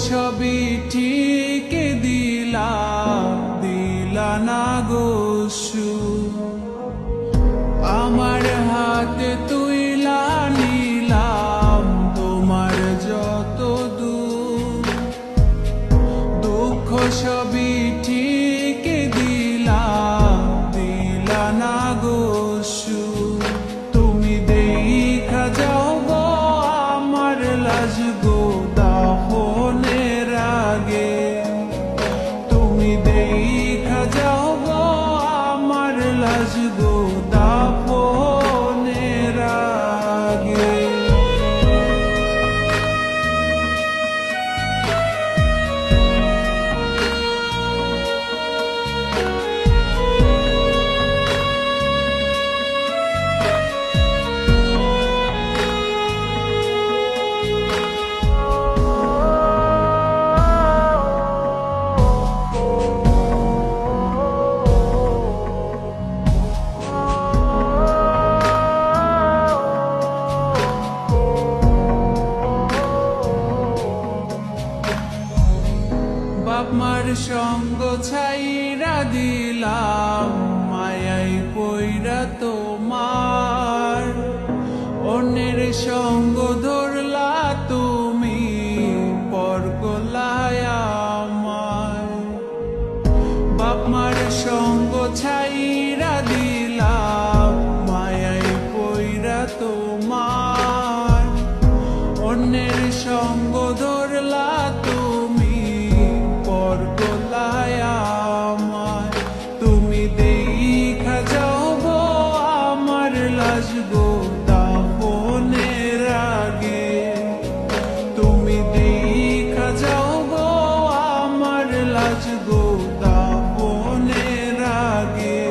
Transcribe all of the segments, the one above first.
সবই ঠিক দিলা না গো সুখ। আমার হাতে তুইলা নিলাম তোমার যত দুঃখ সবই ঠিক দিলা না গো সুখ। তুমি দেখা যাও গো আমার লাজ গো দাফনের আগে, তুমি দেখা যাও গো আমার লাজ গো দাফনের আগে। বাপ মার সঙ্গ ছাইরা দিলাম মায়াই পইরা তোমার, অন্যের সঙ্গ ধরলা তুমি পর গলায় আমার। বাপ মার সঙ্গ ছাইরা দিলাম মায়াই পইরা তোমার, অন্যের সঙ্গ ধরলা তুমি পর গলায় আমার। তুমি দেখা যাও গো আমার লাজ গো দাফনের আগে, তুমি দেখা যাও গো আমার লাজ গো দাফনের আগে।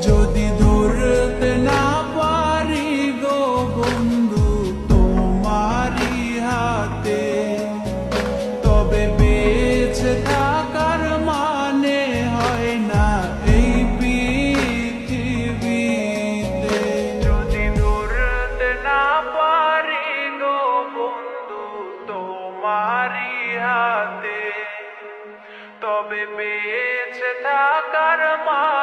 যদি ধরতে না পারি গো বন্ধু তোমারি হাতে, তবে বেঁচে থাকার মানে হয় না এই পৃথিবীতে। যদি ধরতে না পারি গো বন্ধু তোমারি হাতে, তবে বেঁচে থাকার মানে